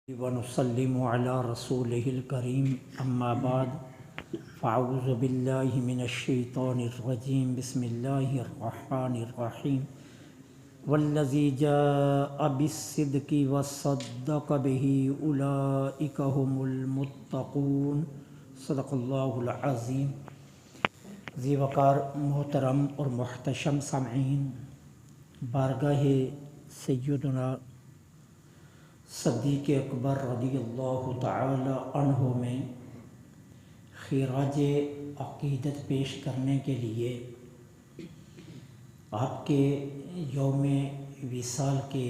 ونسلم علی رسولہ الکریم اما بعد فاعوذ باللہ من الشیطان الرجیم بسم اللہ الرحمن الرحیم والذی جاء بالصدق وصدق به اولئک هم المتقون صدق اللہ العظیم۔ ذی وقار محترم اور محتشم سامعین، بارگاہ سیدنا صدیق اکبر رضی اللہ تعالی عنہ میں خراج عقیدت پیش کرنے کے لیے آپ کے یوم وصال کے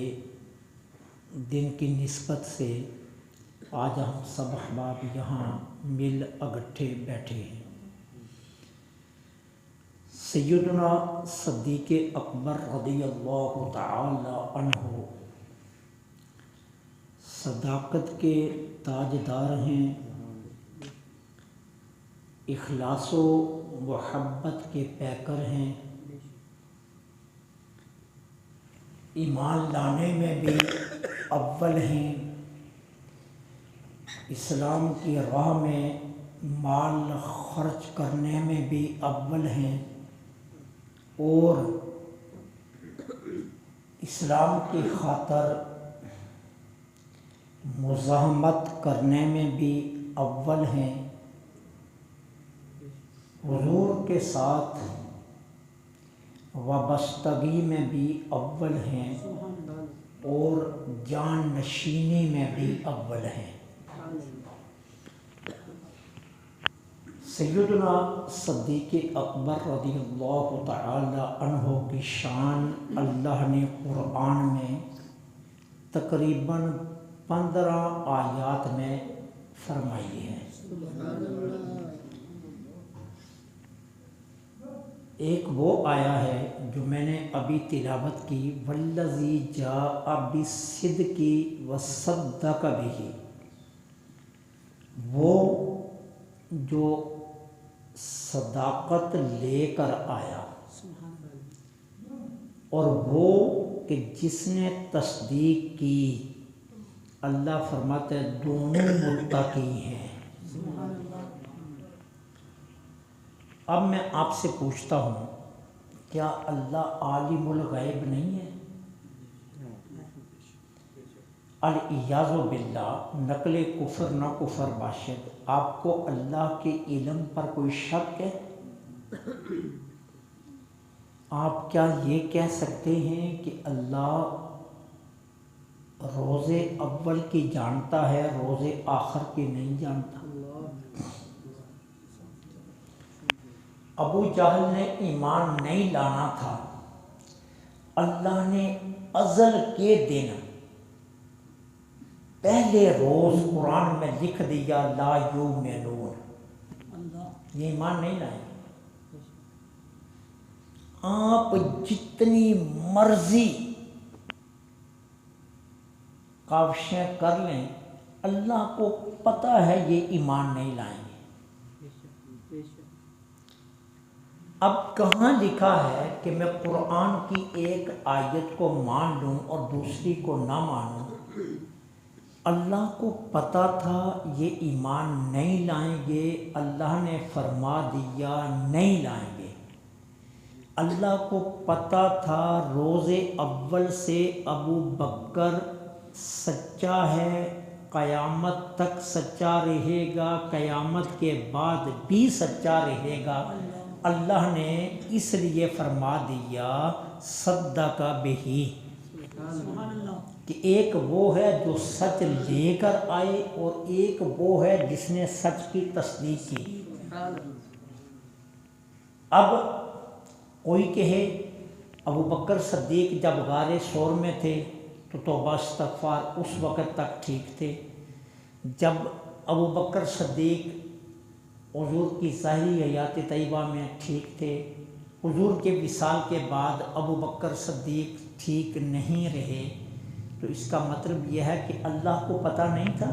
دن کی نسبت سے آج ہم سب احباب یہاں مل اکٹھے بیٹھے ہیں۔ سیدنا صدیق اکبر رضی اللہ تعالی عنہ صداقت کے تاجدار ہیں، اخلاص و محبت کے پیکر ہیں، ایمان لانے میں بھی اول ہیں، اسلام کی راہ میں مال خرچ کرنے میں بھی اول ہیں، اور اسلام کی خاطر مزاحمت کرنے میں بھی اول ہیں، حضور کے ساتھ وابستگی میں بھی اول ہیں، اور جان نشینی میں بھی اول ہیں۔ سیدنا صدیق اکبر رضی اللہ تعالی عنہ کی شان اللہ نے قرآن میں تقریباً 15 آیات میں فرمائی ہے۔ ایک وہ آیا ہے جو میں نے ابھی تلاوت کی، والذی جاء بالصدق وصدق به، وہ جو صداقت لے کر آیا اور وہ کہ جس نے تصدیق کی، اللہ فرماتے ہیں دونوں متقی ہیں۔ اب میں آپ سے پوچھتا ہوں، کیا اللہ عالم الغیب نہیں ہے؟ العیاذ باللہ، نقل کفر نہ کفر باشد، آپ کو اللہ کے علم پر کوئی شک ہے؟ آپ کیا یہ کہہ سکتے ہیں کہ اللہ روز اول کی جانتا ہے، روز آخر کی نہیں جانتا؟ ابو جہل نے ایمان نہیں لانا تھا، اللہ نے ازل کے دن پہلے روز قرآن میں لکھ دیا لا یؤمنون، یہ ایمان نہیں لائیں۔ آپ جتنی مرضی کاوشیں کر لیں، اللہ کو پتہ ہے یہ ایمان نہیں لائیں گے۔ اب کہاں لکھا ہے کہ میں قرآن کی ایک آیت کو مان لوں اور دوسری کو نہ مانوں؟ اللہ کو پتہ تھا یہ ایمان نہیں لائیں گے، اللہ نے فرما دیا نہیں لائیں گے۔ اللہ کو پتہ تھا روز اول سے ابو بکر سچا ہے، قیامت تک سچا رہے گا، قیامت کے بعد بھی سچا رہے گا۔ اللہ نے اس لیے فرما دیا صدق بہ، کہ ایک وہ ہے جو سچ لے کر آئے اور ایک وہ ہے جس نے سچ کی تصدیق کی۔ اب کوئی کہے ابو بکر صدیق جب غار ثور میں تھے تو توبہ استغفار اس وقت تک ٹھیک تھے، جب ابو بکر صدیق حضور کی ظاہری حیات طیبہ میں ٹھیک تھے، حضور کے وصال کے بعد ابو بکر صدیق ٹھیک نہیں رہے، تو اس کا مطلب یہ ہے کہ اللہ کو پتہ نہیں تھا؟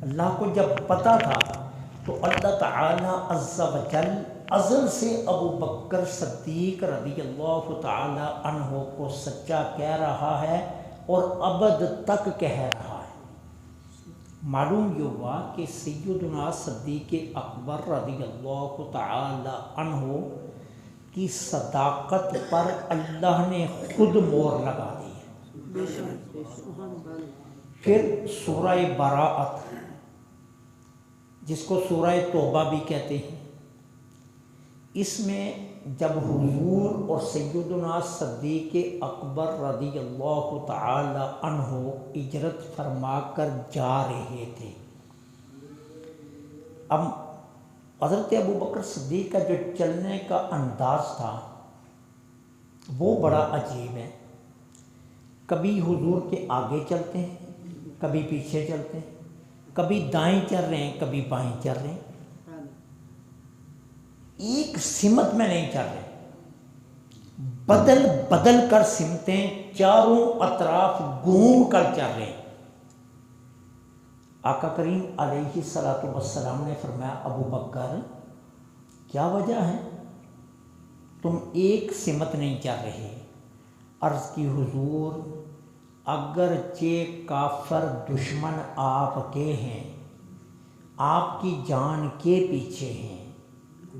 اللہ کو جب پتہ تھا تو اللہ تعالی عز و جل ازل سے ابو بکر صدیق رضی اللہ تعالی عنہ کو سچا کہہ رہا ہے، اور ابد تک کہہ رہا ہے۔ معلوم یہ ہوا کہ سیدنا صدیق اکبر رضی اللہ تعالی عنہ کی صداقت پر اللہ نے خود مہر لگا دی ہے۔ پھر سورہ براءت، جس کو سورہ توبہ بھی کہتے ہیں، اس میں جب حضور اور سیدنا صدیق اکبر رضی اللہ تعالی عنہ ہجرت فرما کر جا رہے تھے، اب حضرت ابوبکر صدیق کا جو چلنے کا انداز تھا وہ بڑا عجیب ہے۔ کبھی حضور کے آگے چلتے ہیں، کبھی پیچھے چلتے ہیں، کبھی دائیں چل رہے ہیں، کبھی بائیں چل رہے ہیں، ایک سمت میں نہیں چل رہے، بدل بدل کر سمتیں چاروں اطراف گھوم کر چل رہے ہیں۔ آقا کریم علیہ الصلوۃ والسلام نے فرمایا ابو بکر کیا وجہ ہے تم ایک سمت نہیں چل رہے؟ عرض کی حضور اگرچہ کافر دشمن آپ کے ہیں، آپ کی جان کے پیچھے ہیں،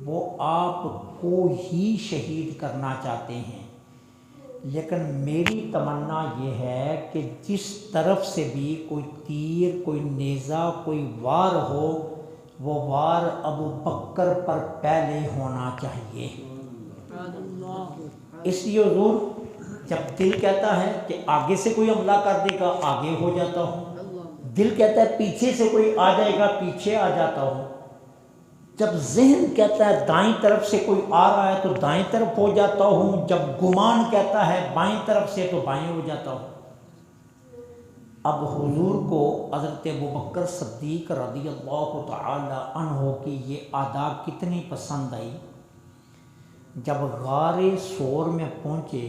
وہ آپ کو ہی شہید کرنا چاہتے ہیں، لیکن میری تمنا یہ ہے کہ جس طرف سے بھی کوئی تیر، کوئی نیزہ، کوئی وار ہو، وہ وار ابو بکر پر پہلے ہونا چاہیے۔ اس لیے حضور جب دل کہتا ہے کہ آگے سے کوئی حملہ کر دے گا آگے ہو جاتا ہوں، دل کہتا ہے پیچھے سے کوئی آ جائے گا پیچھے آ جاتا ہوں، جب ذہن کہتا ہے دائیں طرف سے کوئی آ رہا ہے تو دائیں طرف ہو جاتا ہوں، جب گمان کہتا ہے بائیں طرف سے تو بائیں ہو جاتا ہوں۔ اب حضور کو حضرت ابوبکر صدیق رضی اللہ تعالی عنہ کی یہ ادا کتنی پسند آئی، جب غار ثور میں پہنچے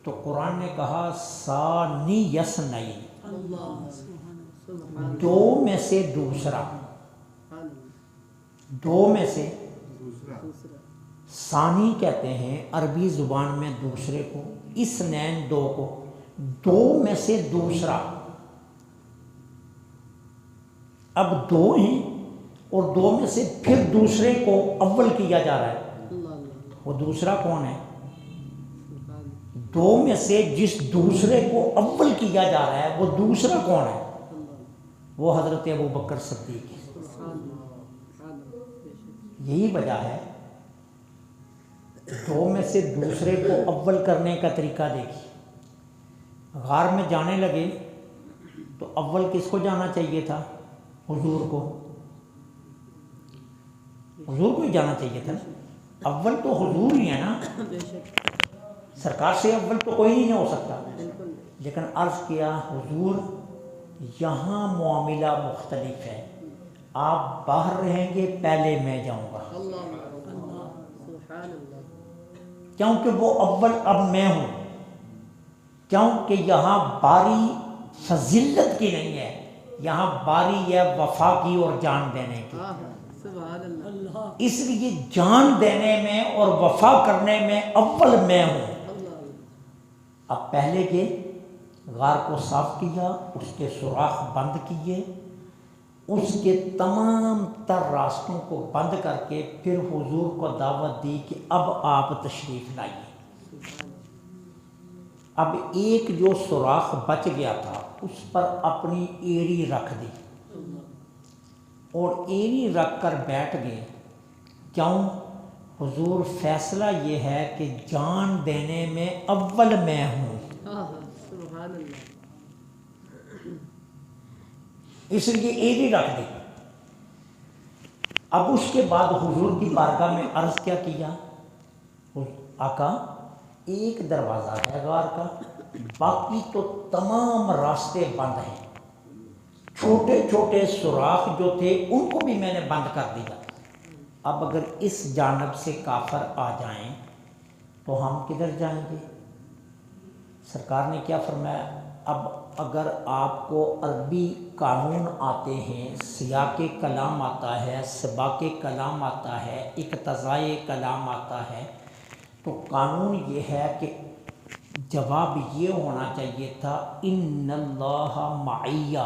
تو قرآن نے کہا ثانی یسنین، دو میں سے دوسرا، دو میں سے ثانی کہتے ہیں عربی زبان میں دوسرے کو، اثنین دو کو، دو میں سے دوسرا، اب دو ہیں اور دو میں سے پھر دوسرے کو اول کیا جا رہا ہے، وہ دوسرا کون ہے؟ دو میں سے جس دوسرے کو اول کیا جا رہا ہے وہ دوسرا کون ہے؟ وہ حضرت ابوبکر صدیق ہے۔ یہی وجہ ہے، دو میں سے دوسرے کو اول کرنے کا طریقہ دیکھیے۔ غار میں جانے لگے تو اول کس کو جانا چاہیے تھا؟ حضور کو، حضور کو ہی جانا چاہیے تھا، اول تو حضور ہی ہے نا، سرکار سے اول تو کوئی نہیں ہو سکتا، لیکن عرض کیا حضور یہاں معاملہ مختلف ہے، آپ باہر رہیں گے پہلے میں جاؤں گا، کیونکہ وہ اول اب میں ہوں، کیونکہ یہاں باری فضیلت کی نہیں ہے، یہاں باری ہے وفا کی اور جان دینے کی، اس لیے جان دینے میں اور وفا کرنے میں اول میں ہوں۔ اب پہلے کے غار کو صاف کیا، اس کے سوراخ بند کیے، اس کے تمام تر راستوں کو بند کر کے پھر حضور کو دعوت دی کہ اب آپ تشریف لائیے۔ اب ایک جو سوراخ بچ گیا تھا اس پر اپنی ایڑی رکھ دی اور ایڑی رکھ کر بیٹھ گئے، کیوں؟ حضور فیصلہ یہ ہے کہ جان دینے میں اول میں ہوں، اس لیے ایڑی رکھ دی۔ اب اس کے بعد حضور کی بارگاہ میں عرض کیا کیا، آقا ایک دروازہ ہے غار کا، باقی تو تمام راستے بند ہیں، چھوٹے چھوٹے سوراخ جو تھے ان کو بھی میں نے بند کر دیا، اب اگر اس جانب سے کافر آ جائیں تو ہم کدھر جائیں گے؟ سرکار نے کیا فرمایا، اب اگر آپ کو عربی قانون آتے ہیں، سیاق کلام آتا ہے، سباق کلام آتا ہے، اقتضاء کلام آتا ہے، تو قانون یہ ہے کہ جواب یہ ہونا چاہیے تھا ان اللہ معیہ۔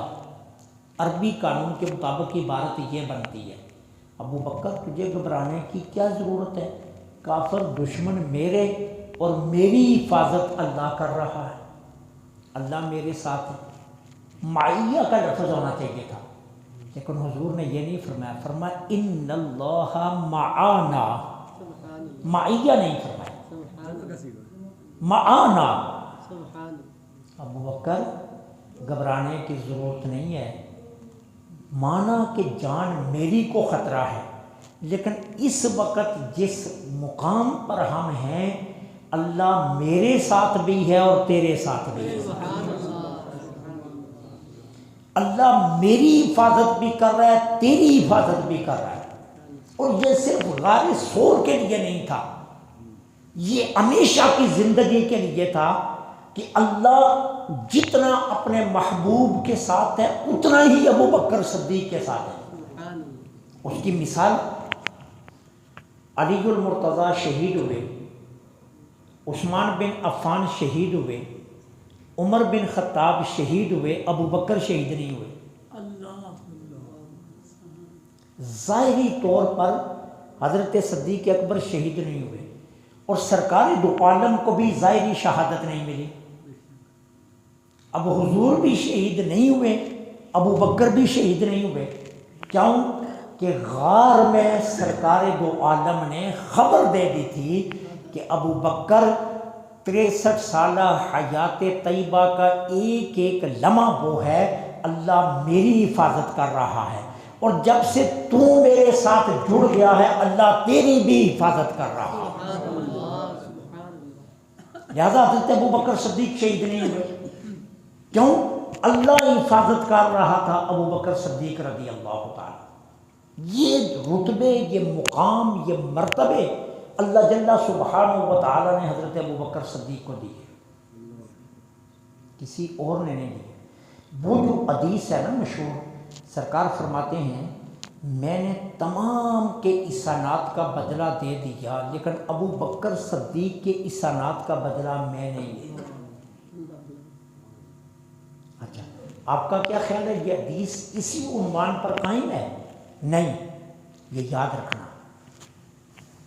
عربی قانون کے مطابق عبارت یہ بنتی ہے، ابو بکر تجھے گھبرانے کی کیا ضرورت ہے، کافر دشمن میرے اور میری حفاظت اللہ کر رہا ہے، اللہ میرے ساتھ ہے۔ معیہ کا لفظ ہونا چاہیے تھا، لیکن حضور نے یہ نہیں فرمایا، فرمایا ان اللہ معانا، معیہ نہیں فرمایا، معانا۔ ابو بکر گھبرانے کی ضرورت نہیں ہے، مانا کہ جان میری کو خطرہ ہے، لیکن اس وقت جس مقام پر ہم ہیں اللہ میرے ساتھ بھی ہے اور تیرے ساتھ بھی ہے، اللہ میری حفاظت بھی کر رہا ہے، تیری حفاظت بھی کر رہا ہے۔ اور یہ صرف غار سور کے لیے نہیں تھا، یہ ہمیشہ کی زندگی کے لیے تھا کہ اللہ جتنا اپنے محبوب کے ساتھ ہے اتنا ہی ابو بکر صدیق کے ساتھ ہے۔ اس کی مثال علی المرتضیٰ شہید ہوئے، عثمان بن عفان شہید ہوئے، عمر بن خطاب شہید ہوئے، ابو بکر شہید نہیں ہوئے۔ ظاہری طور پر حضرت صدیق اکبر شہید نہیں ہوئے، اور سرکار دو عالم کو بھی ظاہری شہادت نہیں ملی۔ اب حضور بھی شہید نہیں ہوئے، ابو بکر بھی شہید نہیں ہوئے، کیوں کہ غار میں سرکار دو عالم نے خبر دے دی تھی کہ ابو بکر 63 سالہ حیات طیبہ کا ایک ایک لمحہ وہ ہے، اللہ میری حفاظت کر رہا ہے، اور جب سے تو میرے ساتھ جڑ گیا ہے اللہ تیری بھی حفاظت کر رہا ہے۔ لہذا حضرت ابو بکر صدیق شہید نہیں ہوئے، کیوں؟ اللہ حفاظت کر رہا تھا ابو بکر صدیق رضی اللہ تعالی۔ یہ رتبے، یہ مقام، یہ مرتبے اللہ جل سبحانہ و تعالی نے حضرت ابو بکر صدیق کو دیے، کسی اور نے نہیں دیے۔ وہ جو حدیث ہے نا مشہور، سرکار فرماتے ہیں میں نے تمام کے احسانات کا بدلہ دے دیا لیکن ابو بکر صدیق کے احسانات کا بدلہ میں نہیں لیا۔ اچھا، آپ کا کیا خیال ہے یہ حدیث اسی عنوان پر قائم ہے؟ نہیں، یہ یاد رکھنا،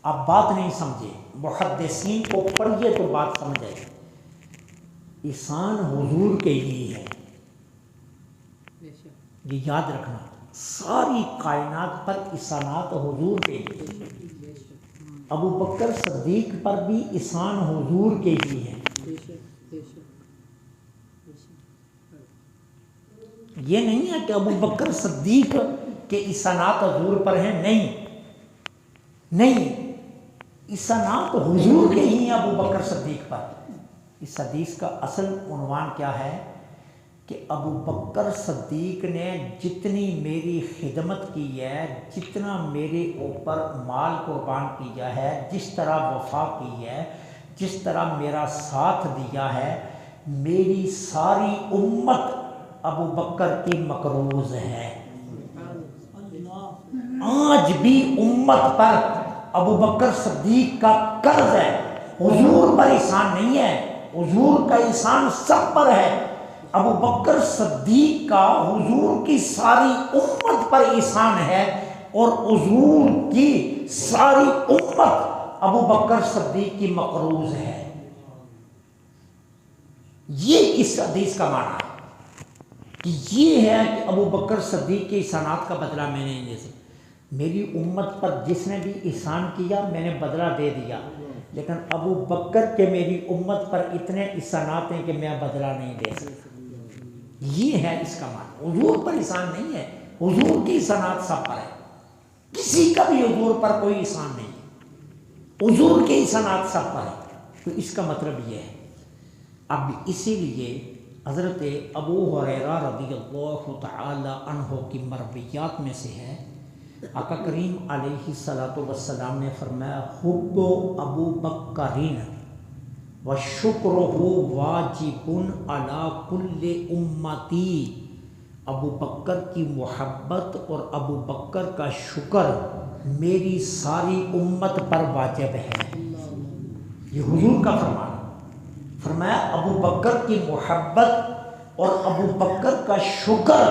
آپ بات نہیں سمجھے، محدثین کو پڑھیے تو بات سمجھے۔ احسان حضور کے ہی ہے، یہ یاد رکھنا، ساری کائنات پر احسانات حضور کے ہی، ابو بکر صدیق پر بھی احسان حضور کے ہی ہے۔ یہ نہیں ہے کہ ابو بکر صدیق کے احسانات حضور پر ہیں، نہیں، احسانات حضور کے ہی ہیں ابو بکر صدیق پر۔ اس حدیث کا اصل عنوان کیا ہے کہ ابو بکر صدیق نے جتنی میری خدمت کی ہے، جتنا میرے اوپر مال قربان کیا ہے، جس طرح وفا کی ہے، جس طرح میرا ساتھ دیا ہے، میری ساری امت ابو بکر کی مقروض ہے۔ آج بھی امت پر ابو بکر صدیق کا قرض ہے، حضور پر احسان نہیں ہے، حضور کا احسان سب پر ہے۔ ابو بکر صدیق کا حضور کی ساری امت پر احسان ہے، اور حضور کی ساری امت ابو بکر صدیق کی مقروض ہے۔ یہ اس حدیث کا معنی ہے کہ یہ ہے کہ ابو بکر صدیق کے احسانات کا بدلہ میں نے نہیں دے، میری امت پر جس نے بھی احسان کیا میں نے بدلہ دے دیا، لیکن ابو بکر کے میری امت پر اتنے احسانات ہیں کہ میں بدلہ نہیں دے سکتا۔ یہ ہے اس کا معنی، حضور پر احسان نہیں ہے، حضور کی احسانات سب پر ہے، کسی کا بھی حضور پر کوئی احسان نہیں ہے، حضور کے احسانات سب پر ہے۔ تو اس کا مطلب یہ ہے، اب اسی لیے حضرت ابو ہریرہ رضی اللہ تعالی عنہ کی مرویات میں سے ہے، آقا کریم علیہ الصلوۃ والسلام نے فرمایا حب ابو بکرین وشکرہ واجب علی کل امتی، ابو بکر کی محبت اور ابو بکر کا شکر میری ساری امت پر واجب ہے۔ یہ حضور کا فرمان، فرمایا ابو بکر کی محبت اور ابو بکر کا شکر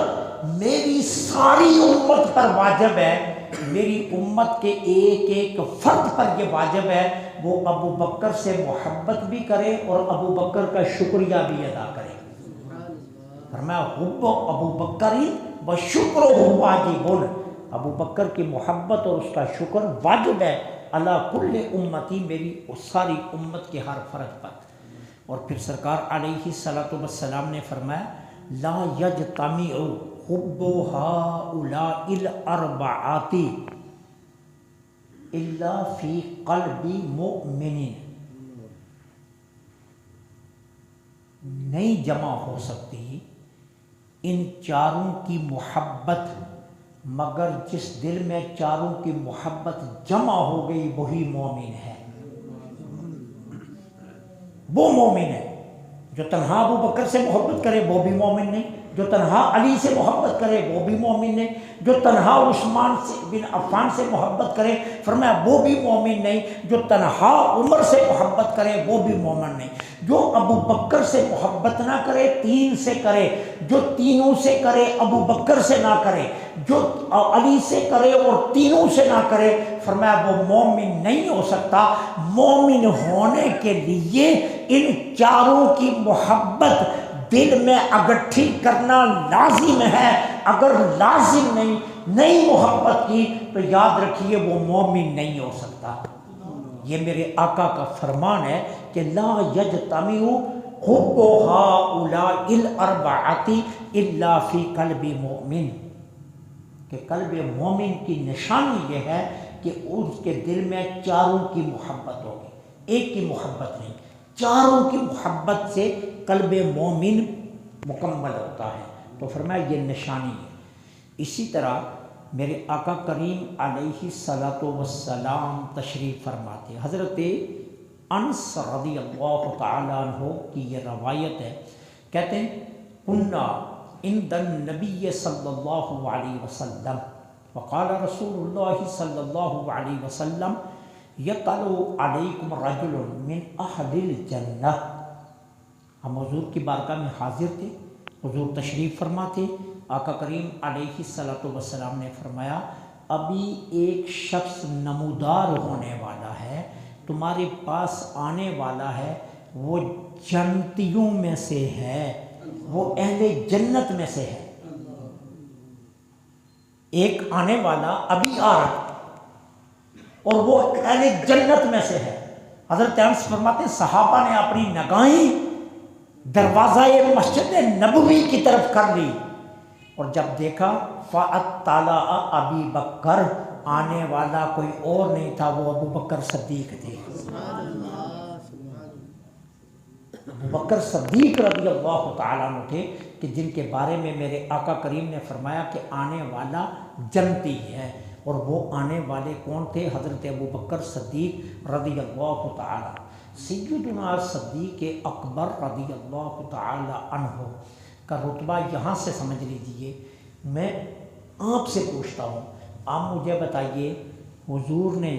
میری ساری امت پر واجب ہے، میری امت کے ایک ایک فرد پر یہ واجب ہے وہ ابو بکر سے محبت بھی کرے اور ابو بکر کا شکریہ بھی ادا کرے۔ فرمایا حب ابو بکر و شکر واجب، ابو بکر کی محبت اور اس کا شکر واجب ہے اللہ کل امتی، میری ساری امت کے ہر فرد پر۔ اور پھر سرکار علیہ الصلوۃ والسلام نے فرمایا لا یجتمع حب ہؤلاء الاربعۃ الا فی قلب مؤمن، نہیں جمع ہو سکتی ان چاروں کی محبت مگر جس دل میں چاروں کی محبت جمع ہو گئی وہی مومن ہے، وہ مومن ہے۔ جو تنہا ابو بکر سے محبت کرے وہ بھی مومن نہیں، جو تنہا علی سے محبت کرے وہ بھی مومن نہیں، جو تنہا عثمان بن عفان سے محبت کرے فرمایا وہ بھی مومن نہیں، جو تنہا عمر سے محبت کرے وہ بھی مومن نہیں۔ جو ابو بکر سے محبت نہ کرے تین سے کرے، جو تینوں سے کرے ابو بکر سے نہ کرے، جو علی سے کرے اور تینوں سے نہ کرے فرمایا وہ مومن نہیں ہو سکتا۔ مومن ہونے کے لیے ان چاروں کی محبت دل میں اگٹھی کرنا لازم ہے، اگر لازم نہیں محبت کی تو یاد رکھیے وہ مومن نہیں ہو سکتا۔ یہ میرے آقا کا فرمان ہے کہ لا یجتمع حب ہؤلاء الاربعۃ الا فی قلب مؤمن، کہ قلب مومن کی نشانی یہ ہے کہ اس کے دل میں چاروں کی محبت ہوگی، ایک کی محبت نہیں، چاروں کی محبت سے قلب مومن مکمل ہوتا ہے۔ تو فرمایا یہ نشانی ہے۔ اسی طرح میرے آقا کریم علیہ الصلوۃ والسلام تشریف فرماتے، حضرت انس رضی اللہ تعالیٰ عنہ کی یہ روایت ہے، کہتے ہیں کنا عند النبی صلی اللہ علیہ وسلم وقال رسول اللہ صلی اللہ علیہ وسلم یطلع علیکم رجل من اہل الجنہ، ہم حضور کی بارگاہ میں حاضر تھے، حضور تشریف فرماتے، آقا کریم علیہ الصلوۃ والسلام نے فرمایا ابھی ایک شخص نمودار ہونے والا ہے، تمہارے پاس آنے والا ہے، وہ جنتیوں میں سے ہے، وہ اہل جنت میں سے ہے۔ ایک آنے والا ابھی آ رہا اور وہ اہل جنت میں سے ہے۔ حضرت انس فرماتے ہیں صحابہ نے اپنی نگاہیں دروازہ مسجد نبوی کی طرف کر لی اور جب دیکھا فاطلع ابی بکر، آنے والا کوئی اور نہیں تھا، وہ ابو بکر صدیق تھے۔ ابو بکر صدیق رضی اللہ تعالیٰ عنہ تھے کہ جن کے بارے میں میرے آقا کریم نے فرمایا کہ آنے والا جنتی ہے، اور وہ آنے والے کون تھے؟ حضرت ابو بکر صدیق رضی اللہ تعالیٰ، سیدنا صدیق اکبر رضی اللہ تعالیٰ عنہ کا رتبہ یہاں سے سمجھ لیجئے۔ میں آپ سے پوچھتا ہوں، آپ مجھے بتائیے حضور نے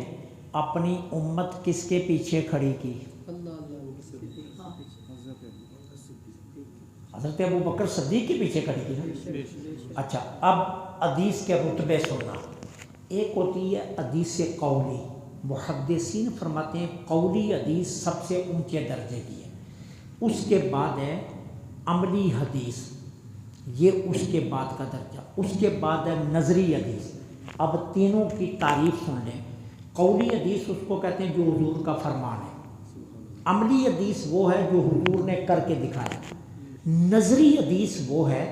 اپنی امت کس کے پیچھے کھڑی کی؟ حضرت ابو بکر صدیق کے پیچھے کھڑی کی نا۔ اچھا، اب حدیث کے رتبے سننا، ایک ہوتی ہے حدیث قولی، محدثین فرماتے ہیں قولی حدیث سب سے اونچے درجے کی ہے، اس کے بعد ہے عملی حدیث، یہ اس کے بعد کا درجہ، اس کے بعد ہے نظری حدیث۔ اب تینوں کی تعریف سن لیں۔ قولی حدیث اس کو کہتے ہیں جو حضور کا فرمان ہے، عملی حدیث وہ ہے جو حضور نے کر کے دکھایا، نظری حدیث وہ ہے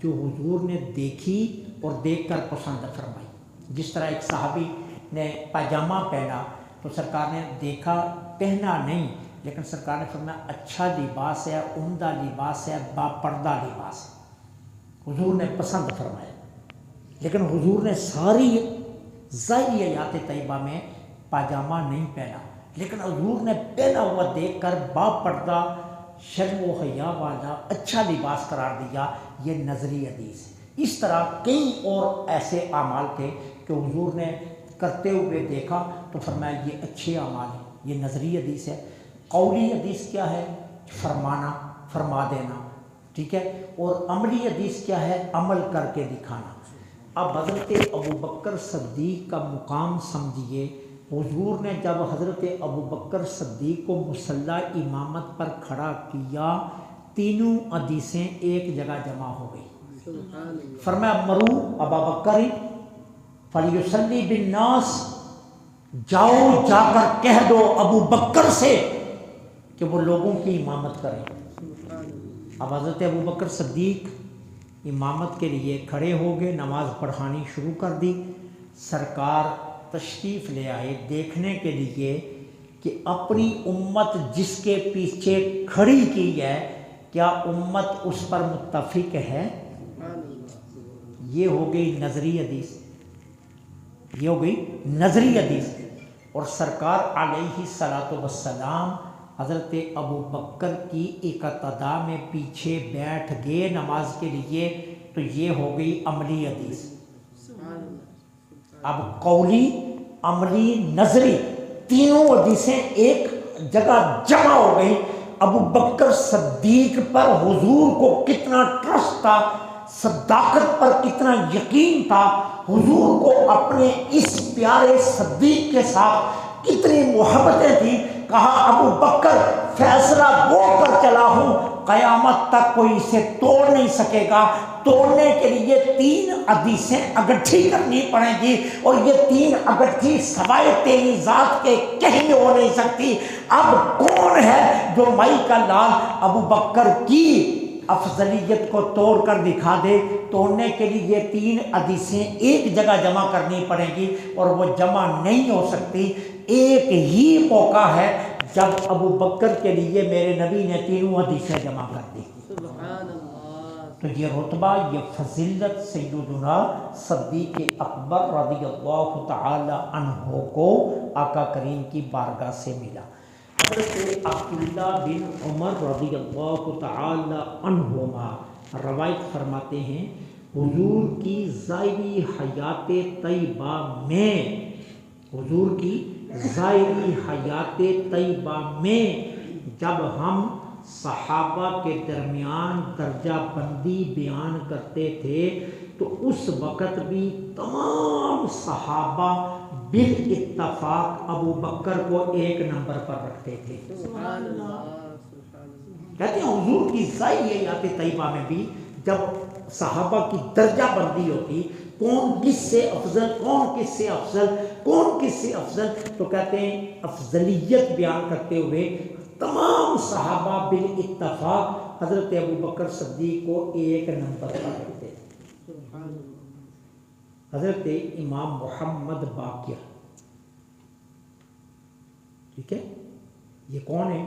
جو حضور نے دیکھی اور دیکھ کر پسند فرمائی۔ جس طرح ایک صحابی نے پاجامہ پہنا تو سرکار نے دیکھا، پہنا نہیں، لیکن سرکار نے فرمایا اچھا لباس ہے، عمدہ لباس ہے، با پردہ لباس ہے، حضور نے پسند فرمایا۔ لیکن حضور نے ساری ظاہری حیات طیبہ میں پاجامہ نہیں پہنا، لیکن حضور نے پہنا ہوا دیکھ کر با پردہ شرم و حیا والا اچھا لباس قرار دیا، یہ نظری حدیث ہے۔ اس طرح کئی اور ایسے اعمال تھے کہ حضور نے کرتے ہوئے دیکھا تو فرمایا یہ اچھے اعمال ہیں، یہ نظری حدیث ہے۔ قولی حدیث کیا ہے؟ فرما دینا، ٹھیک ہے۔ اور عملی حدیث کیا ہے؟ عمل کر کے دکھانا۔ اب حضرت ابو بکر صدیق کا مقام سمجھیے، حضور نے جب حضرت ابو بکر صدیق کو مصلی امامت پر کھڑا کیا، تینوں حدیثیں ایک جگہ جمع ہو گئی۔ فرمایا مرو ابا بکر فلیصلی بالناس، جاؤ جا کر کہہ دو ابو بکر سے کہ وہ لوگوں کی امامت کریں۔ اب حضرت ابو بکر صدیق امامت کے لیے کھڑے ہو گئے، نماز پڑھانی شروع کر دی۔ سرکار تشریف لے آئے دیکھنے کے لیے کہ اپنی امت جس کے پیچھے کھڑی کی ہے، کیا امت اس پر متفق ہے؟ یہ ہو گئی نظری حدیث، یہ ہو گئی نظری حدیث۔ اور سرکار علیہ الصلاۃ والسلام حضرت ابو بکر کی اقتدا میں پیچھے بیٹھ گئے نماز کے لیے، تو یہ ہو گئی عملی حدیث۔ اب قولی، عملی، نظری تینوں حدیثیں ایک جگہ جمع ہو گئی۔ ابو بکر صدیق پر حضور کو کتنا ٹرسٹ تھا، صداقت پر کتنا یقین تھا، حضور کو اپنے اس پیارے صدیق کے ساتھ کتنی محبتیں تھیں۔ کہا ابو بکر فیصلہ وہ کر چلا ہوں، قیامت تک کوئی اسے توڑ نہیں سکے گا۔ توڑنے کے لیے 3 حدیثیں اگٹھی کرنی پڑیں گی، اور یہ 3 اگٹھی سوائے تیری ذات کے کہیں ہو نہیں سکتی۔ اب کون ہے جو مائی کا لال ابو بکر کی افضلیت کو توڑ کر دکھا دے؟ توڑنے کے لیے یہ 3 حدیثیں ایک جگہ جمع کرنی پڑیں گی، اور وہ جمع نہیں ہو سکتی۔ ایک ہی موقع ہے جب ابو بکر کے لیے میرے نبی نے 3 حدیثیں جمع کر دی۔ تو یہ رتبہ، یہ فضیلت سیدنا صدیق اکبر رضی اللہ تعالی عنہ کو آقا کریم کی بارگاہ سے ملا۔ حضرت عبداللہ بن عمر رضی اللہ تعالی عنہما روایت فرماتے ہیں، حضور کی ظاہری حیات طیبہ میں، حضور کی ظاہری حیات طیبہ میں جب ہم صحابہ کے درمیان درجہ بندی بیان کرتے تھے، تو اس وقت بھی تمام صحابہ بالاتفاق ابو بکر کو 1 نمبر پر رکھتے تھے۔ کہتے ہیں حضور کی ظاہری حیات طیبہ میں بھی جب صحابہ کی درجہ بندی ہوتی، کون کس سے افضل، کون کس سے افضل، کون کس سے افضل، تو کہتے ہیں افضلیت بیان کرتے ہوئے تمام صحابہ بالاتفاق حضرت ابو بکر صدیق کو 1 نمبر پر رکھتے تھے۔ حضرت امام محمد باقر، ٹھیک ہے، یہ کون ہے؟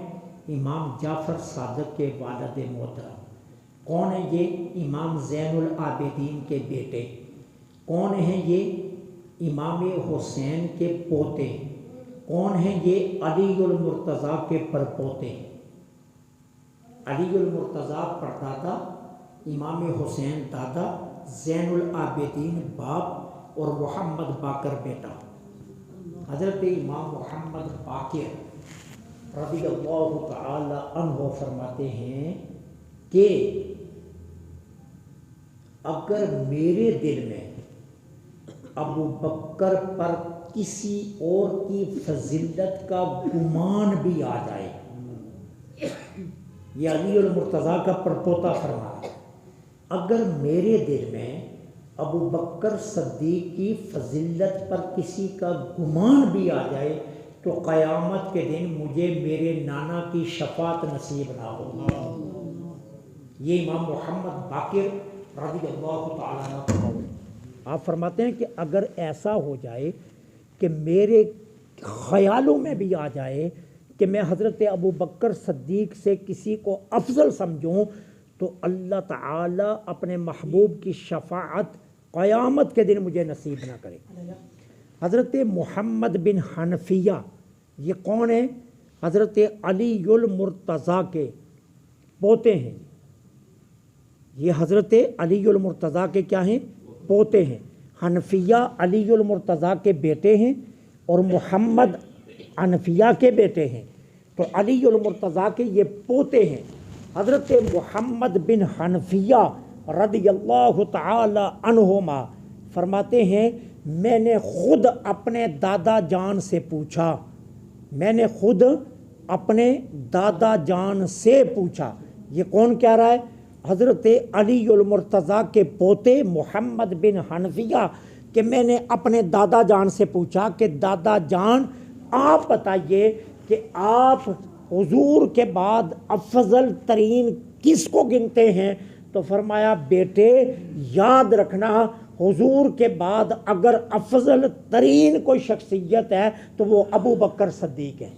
امام جعفر صادق کے والد محترم۔ کون ہے یہ؟ امام زین العابدین کے بیٹے۔ کون ہیں یہ؟ امام حسین کے پوتے۔ کون ہیں یہ؟ علی المرتضیٰ کے پرپوتے۔ علی المرتضیٰ پردادا، امام حسین دادا، زین العابدین باپ، اور محمد باقر بیٹا۔ حضرت امام محمد باقر رضی اللہ تعالی عنہ فرماتے ہیں کہ اگر میرے دل میں ابو بکر پر کسی اور کی فضیلت کا گمان بھی آ جائے، یہ علی المرتضیٰ کا پرپوتا فرماتا ہے، اگر میرے دل میں ابو بکر صدیق کی فضیلت پر کسی کا گمان بھی آ جائے، تو قیامت کے دن مجھے میرے نانا کی شفاعت نصیب نہ ہوگی۔ یہ امام محمد باقر رضی اللہ تعالیٰ عنہ آپ فرماتے ہیں کہ اگر ایسا ہو جائے کہ میرے خیالوں میں بھی آ جائے کہ میں حضرت ابو بکر صدیق سے کسی کو افضل سمجھوں، تو اللہ تعالیٰ اپنے محبوب کی شفاعت قیامت کے دن مجھے نصیب نہ کرے۔ حضرت محمد بن حنفیہ، یہ کون ہے؟ حضرت علی المرتضیٰ کے پوتے ہیں۔ یہ حضرت علی المرتضیٰ کے کیا ہیں؟ پوتے ہیں۔ حنفیہ علی المرتضیٰ کے بیٹے ہیں، اور محمد حنفیہ کے بیٹے ہیں۔ تو علی المرتضیٰ کے یہ پوتے ہیں حضرت محمد بن حنفیہ رضی اللہ تعالی عنہما فرماتے ہیں میں نے خود اپنے دادا جان سے پوچھا، میں نے خود اپنے دادا جان سے پوچھا. یہ کون کہہ رہا ہے؟ حضرت علی المرتضیٰ کے پوتے محمد بن حنفیہ کہ میں نے اپنے دادا جان سے پوچھا کہ دادا جان آپ بتائیے کہ آپ حضور کے بعد افضل ترین کس کو گنتے ہیں؟ تو فرمایا بیٹے یاد رکھنا حضور کے بعد اگر افضل ترین کوئی شخصیت ہے تو وہ ابو بکر صدیق ہے.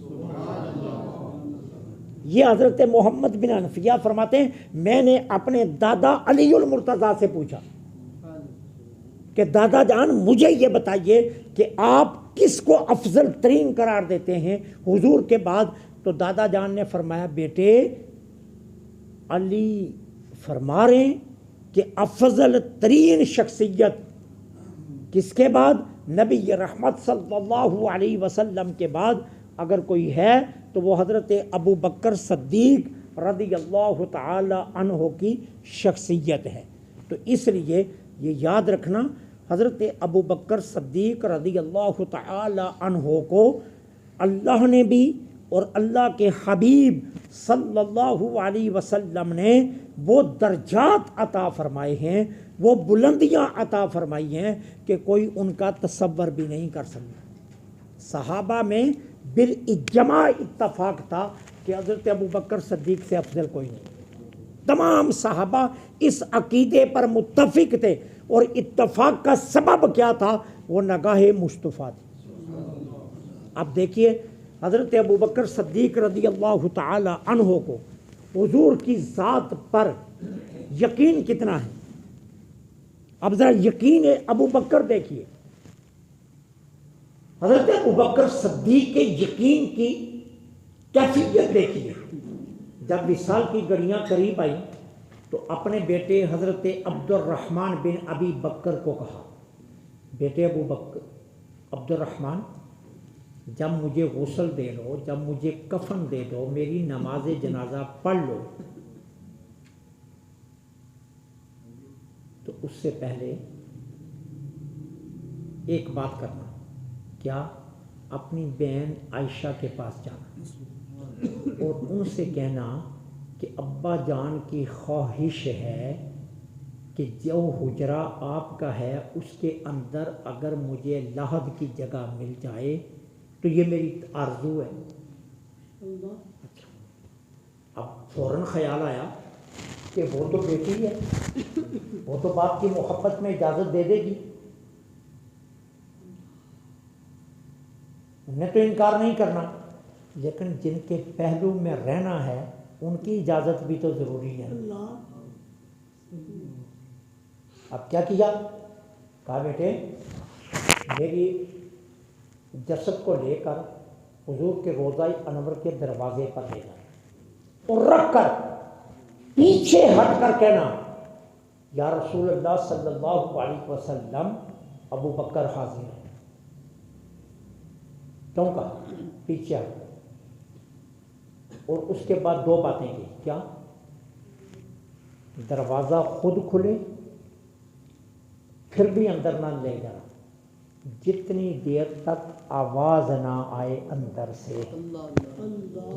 یہ حضرت محمد بن حنفیہ فرماتے ہیں میں نے اپنے دادا علی المرتضیٰ سے پوچھا کہ دادا جان مجھے یہ بتائیے کہ آپ کس کو افضل ترین قرار دیتے ہیں حضور کے بعد؟ تو دادا جان نے فرمایا بیٹے علی فرما رہے ہیں کہ افضل ترین شخصیت کس کے بعد؟ نبی رحمت صلی اللہ علیہ وسلم کے بعد اگر کوئی ہے تو وہ حضرت ابو بکر صدیق رضی اللہ تعالی عنہ کی شخصیت ہے. تو اس لیے یہ یاد رکھنا حضرت ابو بکر صدیق رضی اللہ تعالی عنہ کو اللہ نے بھی اور اللہ کے حبیب صلی اللہ علیہ وسلم نے وہ درجات عطا فرمائے ہیں، وہ بلندیاں عطا فرمائی ہیں کہ کوئی ان کا تصور بھی نہیں کر سکتا. صحابہ میں بالاجماع اتفاق تھا کہ حضرت ابو بکر صدیق سے افضل کوئی نہیں. تمام صحابہ اس عقیدے پر متفق تھے اور اتفاق کا سبب کیا تھا؟ وہ نگاہ مصطفیٰ تھی. اب دیکھیے حضرت ابو بکر صدیق رضی اللہ تعالی عنہ کو حضور کی ذات پر یقین کتنا ہے. اب ذرا یقین ابو بکر دیکھیے، حضرت ابو بکر صدیق کے یقین کی کیفیت دیکھیے. جب وصال کی گھڑیاں قریب آئیں تو اپنے بیٹے حضرت عبد الرحمن بن ابی بکر کو کہا بیٹے ابو بکر عبد الرحمن جب مجھے غسل دے لو، جب مجھے کفن دے دو، میری نماز جنازہ پڑھ لو، تو اس سے پہلے ایک بات کرنا. کیا؟ اپنی بہن عائشہ کے پاس جانا اور ان سے کہنا کہ ابا جان کی خواہش ہے کہ جو حجرہ آپ کا ہے اس کے اندر اگر مجھے لحد کی جگہ مل جائے تو یہ میری آرزو ہے. اب فوراً خیال آیا کہ وہ تو بیٹی ہے، وہ تو باپ کی محبت میں اجازت دے دے گی، انہیں تو انکار نہیں کرنا، لیکن جن کے پہلو میں رہنا ہے ان کی اجازت بھی تو ضروری ہے. اب کیا کیا؟ کہا بیٹے میری جسد کو لے کر حضور کے روضہ انور کے دروازے پر لے جانا اور رکھ کر پیچھے ہٹ کر کہنا یا رسول اللہ صلی اللہ علیہ وسلم ابو بکر حاضر ہے. کیوں کہا؟ پیچھے ہٹ. اور اس کے بعد دو باتیں کی. کیا؟ دروازہ خود کھلے پھر بھی اندر نہ لے جانا جتنی دیر تک آواز نہ آئے اندر سے.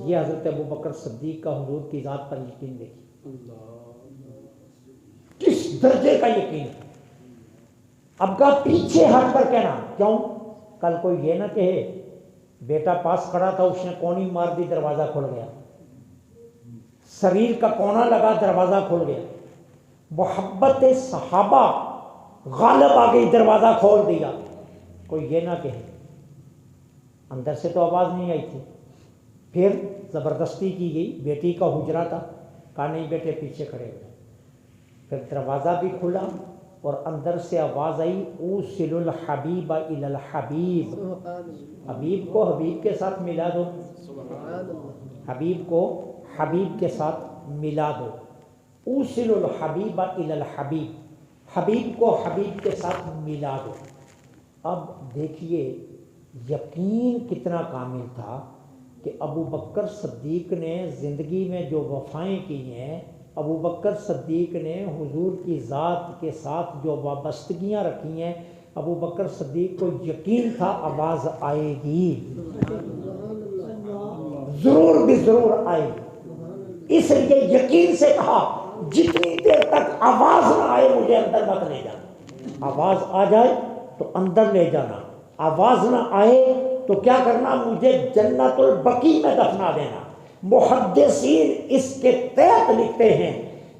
یہ حضرت ابو بکر صدیق کا حضور کی ذات پر یقین دیکھی کس درجے کا یقین. اب کا پیچھے ہٹ کر کہنا. کیوں؟ کل کوئی یہ نہ کہے بیٹا پاس کھڑا تھا اس نے کونی مار دی دروازہ کھل گیا، شریر کا کونا لگا دروازہ کھل گیا، محبت صحابہ غالب آ گئی دروازہ کھول دیا. کوئی یہ نہ کہے اندر سے تو آواز نہیں آئی تھی، پھر زبردستی کی گئی، بیٹی کا حجرہ تھا، کہا نہیں بیٹے پیچھے کھڑے ہو. پھر دروازہ بھی کھلا اور اندر سے آواز آئی اوصل الحبیب الی الحبیب، حبیب کو حبیب کے ساتھ ملا دو، حبیب کو حبیب کے ساتھ ملا دو. اوصل الحبیب الی الحبیب، حبیب کو حبیب کے ساتھ ملا دو. اب دیکھیے یقین کتنا کامل تھا کہ کہ ابو بکر صدیق نے زندگی میں جو وفائیں کی ہیں، ابو بکر صدیق نے حضور کی ذات کے ساتھ جو وابستگیاں رکھی ہیں، ابو بکر صدیق کو یقین تھا آواز آئے گی، ضرور بھی ضرور آئے گی، اس لیے یقین سے کہا جتنی دیر تک آواز نہ آئے مجھے اندر مت لے جانا، آواز آ جائے تو اندر لے جانا، آواز نہ آئے تو کیا کرنا، مجھے جنت البقیع میں دفنا دینا۔ محدثین اس کے تحت لکھتے ہیں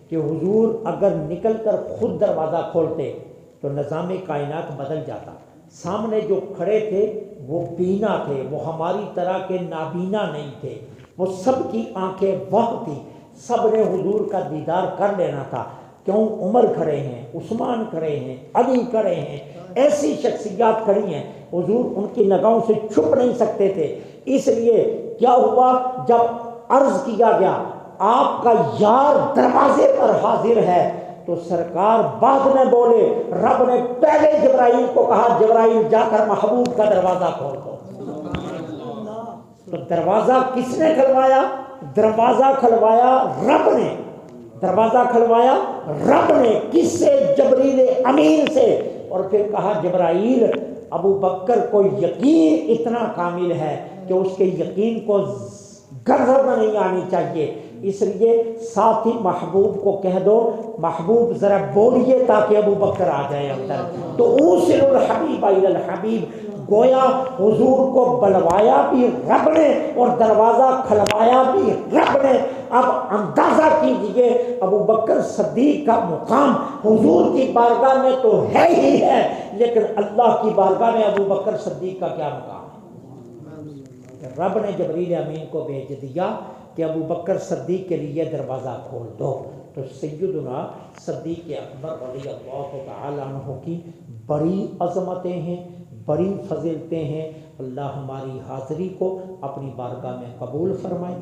کہ حضور اگر نکل کر خود دروازہ کھولتے تو نظام کائنات بدل جاتا۔ سامنے جو کھڑے تھے وہ بینا تھے، وہ ہماری طرح کے نابینا نہیں تھے، وہ سب کی آنکھیں واہ تھی، سب نے حضور کا دیدار کر لینا تھا۔ کیوں؟ عمر کھڑے ہیں، عثمان کھڑے ہیں، علی کھڑے ہیں، ایسی شخصیات کھڑی ہیں، حضور ان کی نگاہوں سے چھپ نہیں سکتے تھے۔ اس لیے کیا ہوا، جب عرض کیا گیا آپ کا یار دروازے پر حاضر ہے تو سرکار بعد میں بولے، رب نے پہلے جبرائیل کو کہا جبرائیل جا کر محبوب کا دروازہ کھول دو۔ تو دروازہ کس نے کھلوایا؟ دروازہ کھلوایا رب نے، دروازہ کھلوایا رب نے، کس سے؟ جبریل امین سے۔ اور پھر کہا جبرائیل ابو بکر کو یقین اتنا کامل ہے کہ اس کے یقین کو گڑبڑ نہیں آنی چاہیے، اس لیے ساتھ ہی محبوب کو کہہ دو محبوب ذرا بولیے تاکہ ابو بکر آ جائے اندر۔ تو اوصل الحبیب الی الحبیب، گویا حضور کو بلوایا بھی رب نے اور دروازہ کھلوایا بھی رب نے۔ اب اندازہ کیجئے ابو بکر صدیق کا مقام حضور کی بارگاہ میں تو ہے ہی ہے، لیکن اللہ کی بارگاہ میں ابو بکر صدیق کا کیا مقام ہے؟ رب نے جبریل امین کو بھیج دیا کہ ابو بکر صدیق کے لیے دروازہ کھول دو۔ تو سیدنا صدیق اکبر رضی اللہ تعالیٰ عنہ کی بڑی عظمتیں ہیں، بڑی فضیلتیں ہیں۔ اللہ ہماری حاضری کو اپنی بارگاہ میں قبول فرمائے۔